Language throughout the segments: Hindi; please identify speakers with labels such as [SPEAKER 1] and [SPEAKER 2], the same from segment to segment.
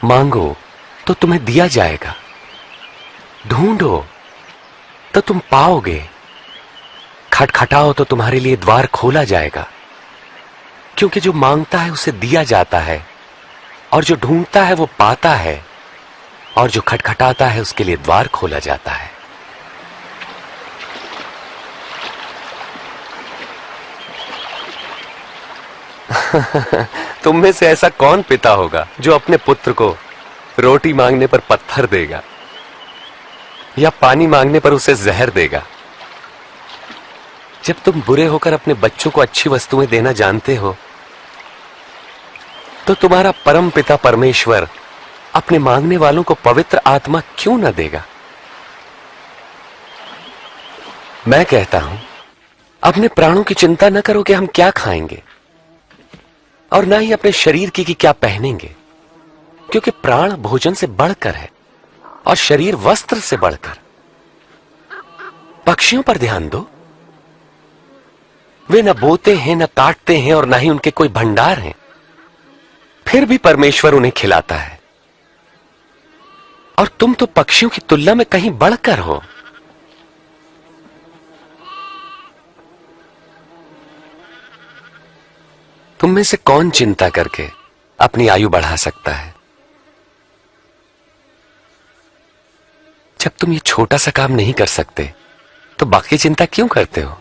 [SPEAKER 1] मांगो तो तुम्हें दिया जाएगा, ढूंढो तो तुम पाओगे, खटखटाओ तो तुम्हारे लिए द्वार खोला जाएगा। क्योंकि जो मांगता है उसे दिया जाता है, और जो ढूंढता है वो पाता है, और जो खटखटाता है उसके लिए द्वार खोला जाता है। तुम में से ऐसा कौन पिता होगा जो अपने पुत्र को रोटी मांगने पर पत्थर देगा या पानी मांगने पर उसे जहर देगा? जब तुम बुरे होकर अपने बच्चों को अच्छी वस्तुएं देना जानते हो, तो तुम्हारा परम पिता परमेश्वर अपने मांगने वालों को पवित्र आत्मा क्यों न देगा? मैं कहता हूं, अपने प्राणों की चिंता न करो कि हम क्या खाएंगे, और ना ही अपने शरीर की कि क्या पहनेंगे, क्योंकि प्राण भोजन से बढ़कर है और शरीर वस्त्र से बढ़कर। पक्षियों पर ध्यान दो, वे न बोते हैं, न काटते हैं, और न ही उनके कोई भंडार हैं, फिर भी परमेश्वर उन्हें खिलाता है। और तुम तो पक्षियों की तुलना में कहीं बढ़कर हो। तुम में से कौन चिंता करके अपनी आयु बढ़ा सकता है? जब तुम ये छोटा सा काम नहीं कर सकते तो बाकी चिंता क्यों करते हो?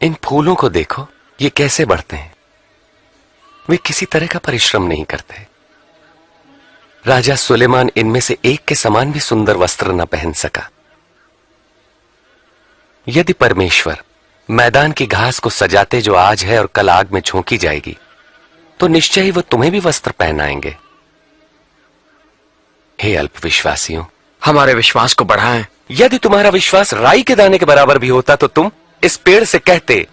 [SPEAKER 1] इन फूलों को देखो, ये कैसे बढ़ते हैं। वे किसी तरह का परिश्रम नहीं करते। राजा सुलेमान इनमें से एक के समान भी सुंदर वस्त्र न पहन सका। यदि परमेश्वर मैदान की घास को सजाते जो आज है और कल आग में झोंकी जाएगी, तो निश्चय ही वो तुम्हें भी वस्त्र पहनाएंगे। हे अल्पविश्वासियों,
[SPEAKER 2] हमारे विश्वास को बढ़ाएं।
[SPEAKER 1] यदि तुम्हारा विश्वास राई के दाने के बराबर भी होता तो तुम इस पेड़ से कहते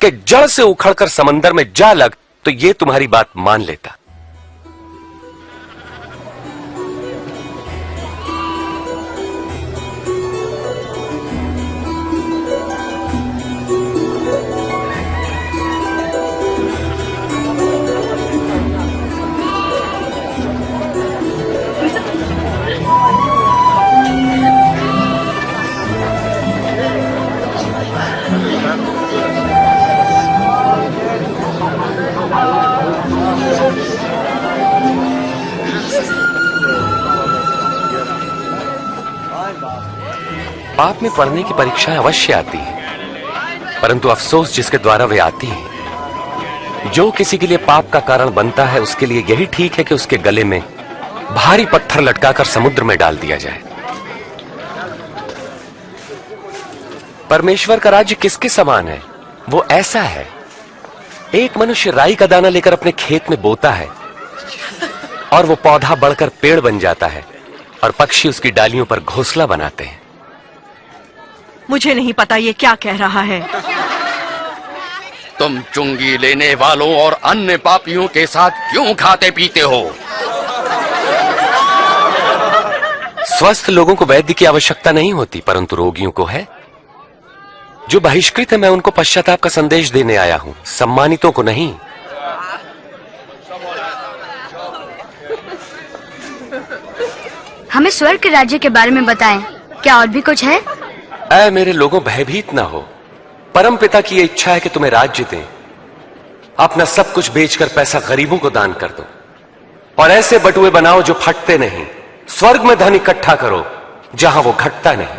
[SPEAKER 1] कि जड़ से उखड़कर समंदर में जा लग, तो ये तुम्हारी बात मान लेता। पाप में पढ़ने की परीक्षाएं अवश्य आती है, परंतु अफसोस जिसके द्वारा वे आती है। जो किसी के लिए पाप का कारण बनता है, उसके लिए यही ठीक है कि उसके गले में भारी पत्थर लटकाकर समुद्र में डाल दिया जाए। परमेश्वर का राज्य किसके समान है? वो ऐसा है, एक मनुष्य राई का दाना लेकर अपने खेत में बोता है, और वो पौधा बढ़कर पेड़ बन जाता है, और पक्षी उसकी डालियों पर घोंसला बनाते हैं।
[SPEAKER 3] मुझे नहीं पता ये क्या कह रहा है।
[SPEAKER 2] तुम चुंगी लेने वालों और अन्य पापियों के साथ क्यों खाते पीते हो?
[SPEAKER 1] स्वस्थ लोगों को वैद्य की आवश्यकता नहीं होती, परंतु रोगियों को है। जो बहिष्कृत है, मैं उनको पश्चाताप का संदेश देने आया हूं, सम्मानितों को नहीं।
[SPEAKER 4] हमें स्वर्ग के राज्य के बारे में बताएं। क्या और भी कुछ है?
[SPEAKER 1] ऐ मेरे लोगों, भयभीत ना हो। परम पिता की यह इच्छा है कि तुम्हें राज्य दें। अपना सब कुछ बेचकर पैसा गरीबों को दान कर दो, और ऐसे बटुए बनाओ जो फटते नहीं। स्वर्ग में धन इकट्ठा करो जहां वो घटता नहीं,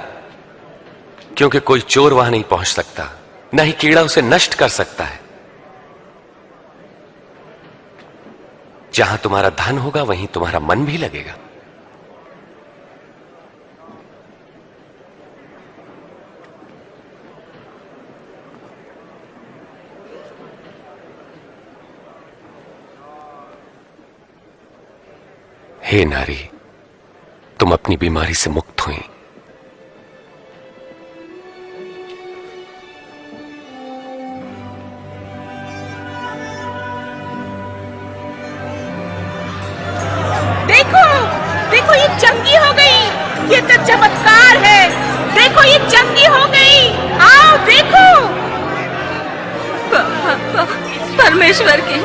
[SPEAKER 1] क्योंकि कोई चोर वहां नहीं पहुंच सकता, न ही कीड़ा उसे नष्ट कर सकता है। जहां तुम्हारा धन होगा वहीं तुम्हारा मन भी लगेगा। हे नारी, तुम अपनी बीमारी से मुक्त हुई।
[SPEAKER 3] देखो, देखो ये चंगी हो गई। ये तो चमत्कार है। देखो ये चंगी हो गई। आओ देखो। परमेश्वर की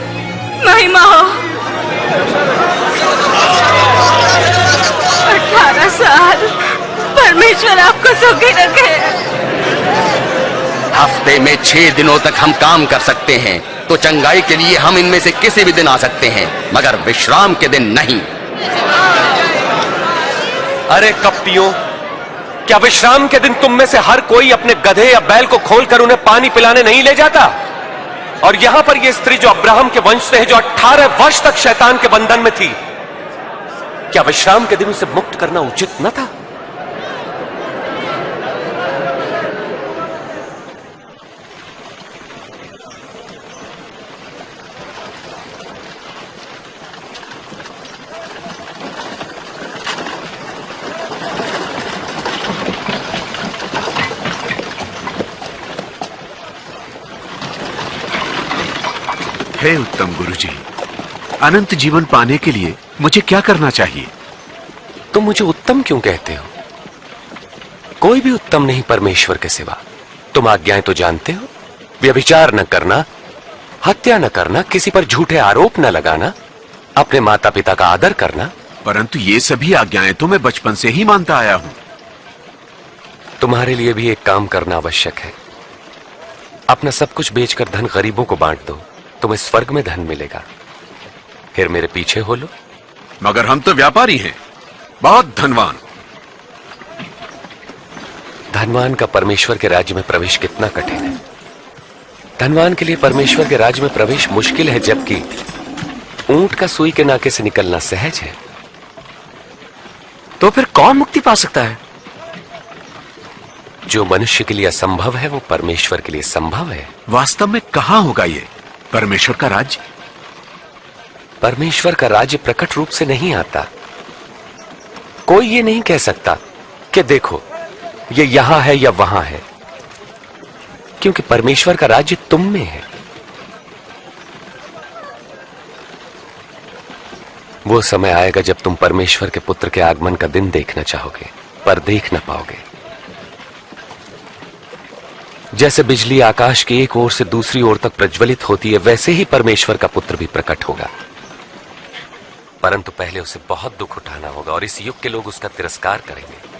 [SPEAKER 3] महिमा हो। परमेश्वर आपको सुखी रखे।
[SPEAKER 2] हफ्ते में 6 दिनों तक हम काम कर सकते हैं, तो चंगाई के लिए हम इनमें से किसी भी दिन आ सकते हैं, मगर विश्राम के दिन नहीं।
[SPEAKER 1] अरे कपटियों, क्या विश्राम के दिन तुम में से हर कोई अपने गधे या बैल को खोलकर उन्हें पानी पिलाने नहीं ले जाता? और यहां पर यह स्त्री जो अब्राहम के वंश से है, जो 18 वर्ष तक शैतान के बंधन में थी, क्या विश्राम के दिन उसे मुक्त करना उचित न था?
[SPEAKER 5] हे उत्तम गुरुजी, अनंत जीवन पाने के लिए मुझे क्या करना चाहिए?
[SPEAKER 1] तुम मुझे उत्तम क्यों कहते हो? कोई भी उत्तम नहीं परमेश्वर के सिवा। तुम आज्ञाएं तो जानते हो, व्यभिचार न करना, हत्या न करना, किसी पर झूठे आरोप न लगाना, अपने माता पिता का आदर करना।
[SPEAKER 5] परंतु ये सभी आज्ञाएं तो मैं बचपन से ही मानता आया हूं।
[SPEAKER 1] तुम्हारे लिए भी एक काम करना आवश्यक है। अपना सब कुछ बेचकर धन गरीबों को बांट दो, तुम्हें स्वर्ग में धन मिलेगा। फिर मेरे पीछे हो लो।
[SPEAKER 5] मगर हम तो व्यापारी हैं, बहुत धनवान।
[SPEAKER 1] धनवान का परमेश्वर के राज्य में प्रवेश कितना कठिन है। धनवान के लिए परमेश्वर के राज्य में प्रवेश मुश्किल है, जबकि ऊंट का सुई के नाके से निकलना सहज है।
[SPEAKER 6] तो फिर कौन मुक्ति पा सकता है?
[SPEAKER 1] जो मनुष्य के लिए असंभव है, वो परमेश्वर के लिए संभव है।
[SPEAKER 5] वास्तव में कहां होगा ये परमेश्वर का राज्य?
[SPEAKER 1] परमेश्वर का राज्य प्रकट रूप से नहीं आता। कोई ये नहीं कह सकता कि देखो ये यहां है या वहां है, क्योंकि परमेश्वर का राज्य तुम में है। वो समय आएगा जब तुम परमेश्वर के पुत्र के आगमन का दिन देखना चाहोगे, पर देख ना पाओगे। जैसे बिजली आकाश की एक ओर से दूसरी ओर तक प्रज्वलित होती है, वैसे ही परमेश्वर का पुत्र भी प्रकट होगा। परंतु पहले उसे बहुत दुख उठाना होगा और इस युग के लोग उसका तिरस्कार करेंगे।